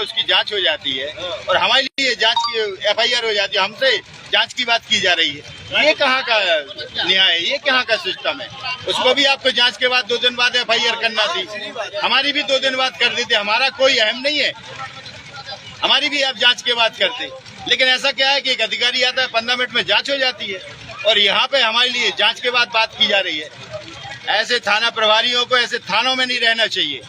उसकी जांच हो जाती है और हमारे लिए जांच की FIR हो जाती है, हमसे जांच की बात की जा रही है। ये कहाँ का न्याय है, ये कहाँ का सिस्टम है? उसको भी आपको जांच के बाद 2 दिन बाद FIR करना थी, हमारी भी 2 दिन बाद कर देते। हमारा कोई अहम नहीं है, हमारी भी आप जांच के बाद करते। लेकिन ऐसा क्या है कि एक अधिकारी आता है, 15 मिनट में जांच हो जाती है और यहाँ पे हमारे लिए जांच के बाद बात की जा रही है। ऐसे थाना प्रभारियों को ऐसे थानों में नहीं रहना चाहिए।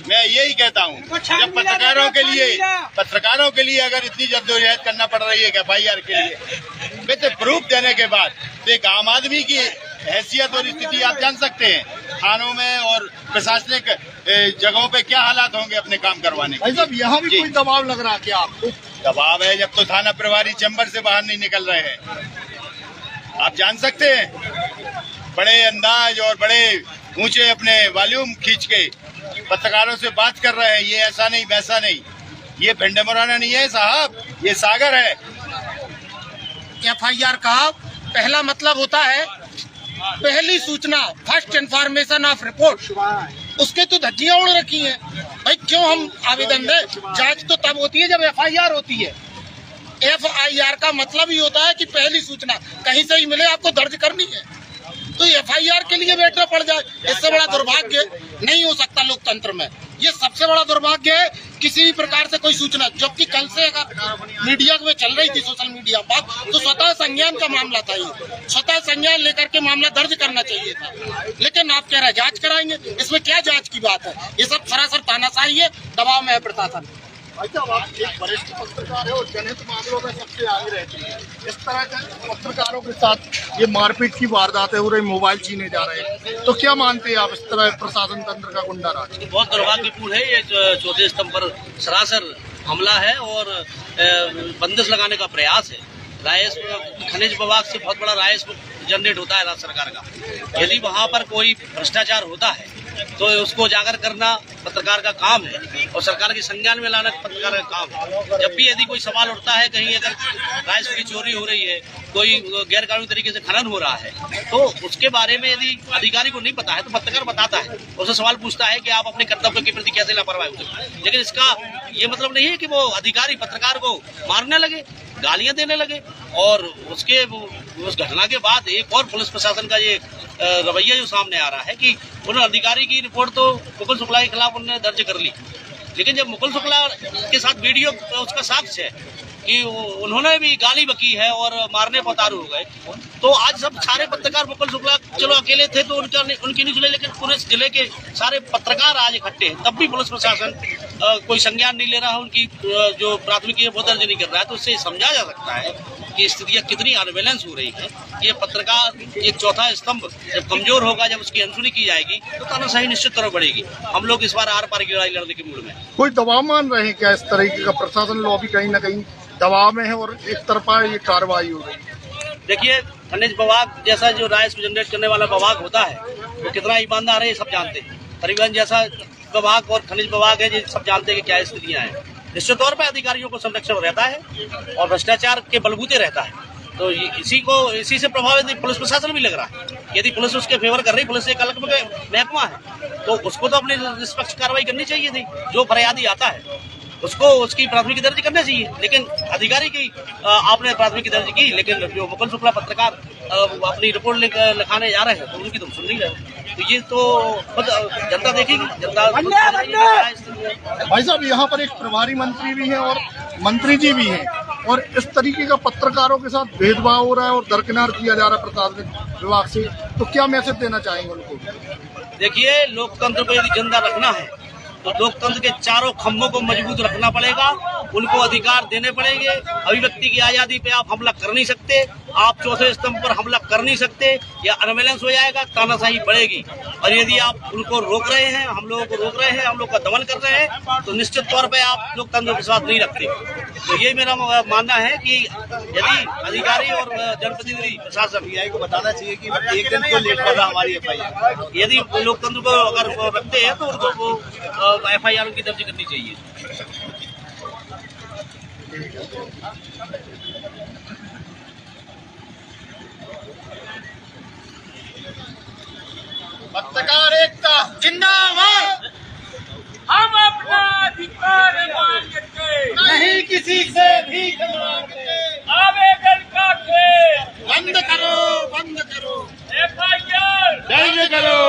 मैं यही कहता हूँ, जब पत्रकारों के लिए अगर इतनी जद्दोजहद करना पड़ रही है FIR के लिए, विद प्रूफ देने के बाद, तो एक आम आदमी की हैसियत और स्थिति आप जान सकते हैं थानों में और प्रशासनिक जगहों पे क्या हालात होंगे अपने काम करवाने के। साहब यहाँ भी कोई दबाव लग रहा है क्या आपको? दबाव है जब तो थाना प्रभारी चैम्बर से बाहर नहीं निकल रहे हैं। आप जान सकते हैं, बड़े अंदाज और बड़े ऊंचे अपने वॉल्यूम खींच के पत्रकारों से बात कर रहे हैं, ये ऐसा नहीं वैसा नहीं। ये भिंड मुराना नहीं है साहब, ये सागर है। FIR का पहला मतलब होता है पहली सूचना, फर्स्ट इन्फॉर्मेशन ऑफ रिपोर्ट। उसके तो धज्जियां उड़ रखी हैं। भाई क्यों हम आवेदन दें? जांच तो तब होती है जब FIR होती है। FIR का मतलब ही होता है कि पहली सूचना कहीं से ही मिले आपको दर्ज करनी है, तो FIR के लिए बैठना पड़ जाए। इससे बड़ा दुर्भाग्य नहीं हो सकता लोकतंत्र में। ये सबसे बड़ा दुर्भाग्य है किसी भी प्रकार से कोई सूचना, जबकि कल से अगर मीडिया में चल रही थी, सोशल मीडिया पर, तो स्वतः संज्ञान का मामला था। ये स्वतः संज्ञान लेकर के मामला दर्ज करना चाहिए था, लेकिन आप कह रहे हैं जांच कराएंगे। इसमें क्या जांच की बात है? ये सब सरासर तानाशाही है, दबाव में है प्रशासन। अच्छा, आप एक वरिष्ठ पत्रकार है और जनहित मामलों में सबसे आगे रहती है। इस तरह के पत्रकारों के साथ ये मारपीट की वारदातें हो रही, मोबाइल छीने जा रहे हैं, तो क्या मानते हैं आप इस तरह प्रशासन तंत्र का गुंडा राज? बहुत दुर्भाग्यपूर्ण है। ये चौथे स्तंभ पर सरासर हमला है और बंदिश लगाने का प्रयास है। राजस्व खनिज विभाग से बहुत बड़ा राजस्व जनरेट होता है राज्य सरकार का। यदि वहाँ पर कोई भ्रष्टाचार होता है तो उसको उजागर करना पत्रकार का काम है और सरकार के संज्ञान में लाना पत्रकार का काम है। जब भी यदि कोई सवाल उठता है, कहीं अगर राजस्व की चोरी हो रही है, कोई गैर कानूनी तरीके से खनन हो रहा है, तो उसके बारे में यदि अधिकारी को नहीं पता है तो पत्रकार बताता है, उससे सवाल पूछता है कि आप अपने कर्तव्य के प्रति कैसे लापरवाही होते। लेकिन इसका ये मतलब नहीं है कि वो अधिकारी पत्रकार को मारने लगे, गालियां देने लगे। और उस घटना के बाद एक और पुलिस प्रशासन का ये रवैया जो सामने आ रहा है कि उन अधिकारी की रिपोर्ट तो मुकुल शुक्ला के खिलाफ उन्होंने दर्ज कर ली, लेकिन जब मुकुल शुक्ला के साथ वीडियो उसका साक्ष्य है कि उन्होंने भी गाली बकी है और मारने पर उतारू हो गए, तो आज सब सारे पत्रकार, मुकुल शुक्ला चलो अकेले थे तो उनकी नहीं चले, लेकिन पूरे जिले के सारे पत्रकार आज इकट्ठे हैं, तब भी पुलिस प्रशासन कोई संज्ञान नहीं ले रहा है, उनकी जो प्राथमिकी है वो दर्ज नहीं कर रहा है। तो इससे समझा जा सकता है कि स्थितियाँ कितनी अनबैलेंस हो रही है। ये पत्रकार एक चौथा स्तंभ जब कमजोर होगा, जब उसकी अनसुनी की जाएगी तो तानाशाही निश्चित तरह बढ़ेगी। हम लोग इस बार आर पार की लड़ाई लड़ने के मूड में। कोई दबाव मान रहे हैं क्या इस तरीके का? प्रशासन लॉबी कहीं ना कहीं दबाव में है और एक तरफा ये कार्रवाई हो रही है। देखिए, खनिज विभाग जैसा जो राजस्व जनरेट करने वाला विभाग होता है वो कितना ईमानदार है, ये सब जानते हैं। परिवहन जैसा विभाग और खनिज विभाग है, ये सब जानते हैं कि क्या स्थितियाँ हैं। निश्चित तौर पर अधिकारियों को संरक्षण रहता है और भ्रष्टाचार के बलबूते रहता है, तो इसी से प्रभावित पुलिस प्रशासन भी लग रहा है। यदि पुलिस उसके फेवर कर रही, पुलिस एक अलग महकमा है, तो उसको तो अपनी निष्पक्ष कार्रवाई करनी चाहिए थी। जो फरियादी आता है उसको उसकी प्राथमिकी दर्ज करनी चाहिए, लेकिन अधिकारी की आपने प्राथमिकी दर्ज की, लेकिन जो मुकुल शुक्ला पत्रकार अपनी रिपोर्ट लिखाने जा रहे हैं तो उनकी तुम सुन नहीं रहे। तो ये तो खुद जनता देखेगी, जनता। भाई साहब, यहाँ पर एक प्रभारी मंत्री भी हैं और मंत्री जी भी हैं, और इस तरीके का पत्रकारों के साथ भेदभाव हो रहा है और दरकिनार किया जा रहा है प्रशासनिक विभाग से, तो क्या मैसेज देना चाहेंगे उनको? देखिए, लोकतंत्र को यदि जिंदा रखना है तो लोकतंत्र के चारों खंभों को मजबूत रखना पड़ेगा, उनको अधिकार देने पड़ेंगे। अभिव्यक्ति की आजादी पे आप हमला कर नहीं सकते, आप चौथे स्तंभ पर हमला कर नहीं सकते, या अनबैलेंस हो जाएगा, तानाशाही बढ़ेगी। और यदि आप उनको रोक रहे हैं, हम लोगों को रोक रहे हैं, हम लोग का दमन कर रहे हैं, तो निश्चित तौर पे आप लोकतंत्र के साथ नहीं रखते। तो ये मेरा मानना है कि यदि अधिकारी और जनप्रतिनिधि प्रशासन को बताना चाहिए कि एक दिन क्यों लेट कर रहा हमारी FIR। यदि लोकतंत्र को अगर रखते हैं तो उनको FIR की दर्ज करनी चाहिए। पत्रकार एकता जिंदाबाद। हम अपना अधिकार किसी से भीख मांगते आवेदन का खेल बंद करो, बंद करो। FIR दर्ज करो।